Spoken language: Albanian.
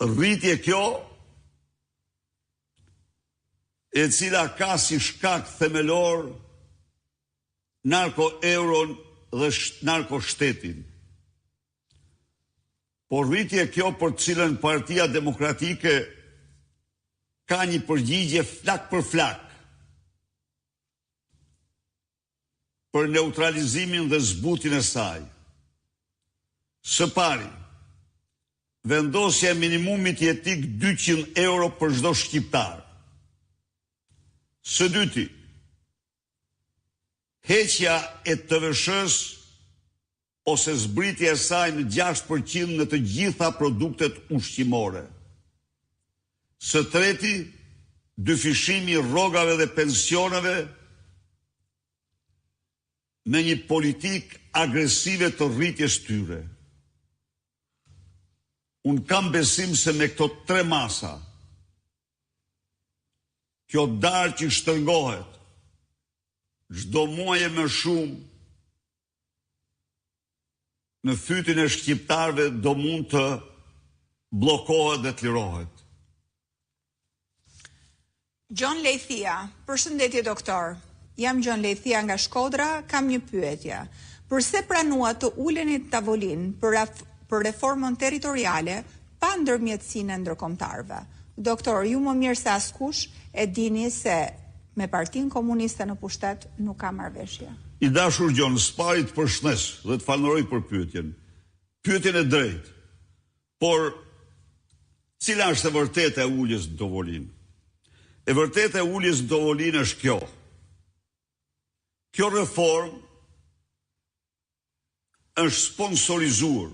rritje kjo e cila ka si shkak themelor narko-euron dhe narko-shtetin. Por rritje kjo për cilën Partia Demokratike ka një përgjigje flak për flak për neutralizimin dhe zbutin e saj. Së pari, vendosja e minimumit jetik 200 euro për çdo shqiptar. Së dyti, heqja e TVSH-s ose zbritja e saj në 6% në të gjitha produktet ushqimore. Së treti, dyfishimi rrogave dhe pensioneve me një politik agresive të rritjes tyre. Unë kam besim se me këto 3 masa, kjo darë që shtërgohet, çdo muaj e më shumë, në fytyn e shqiptarëve do mund të bllokohet dhe të lirohet. Gjon Lejthia, përshëndetje doktor. Jam Gjon Lejthia nga Shkodra, kam një pyetje. Përse pranua të uleni në tavolinë për reformën territoriale pa ndërmjetësinë e ndërkombëtarëve? Doktor, ju më mirë se askush e dini se me Partinë Komuniste në pushtet nuk ka marrëveshje. I dashur Gjon, s'pari të përshëndes dhe të falënderoj për pyetjen. Pyetjen e drejtë. Por cila është e vërtetë e uljes në tavolinë? E vërtetë e uljes në tavolinë është kjo. Kjo reformë është sponsorizuar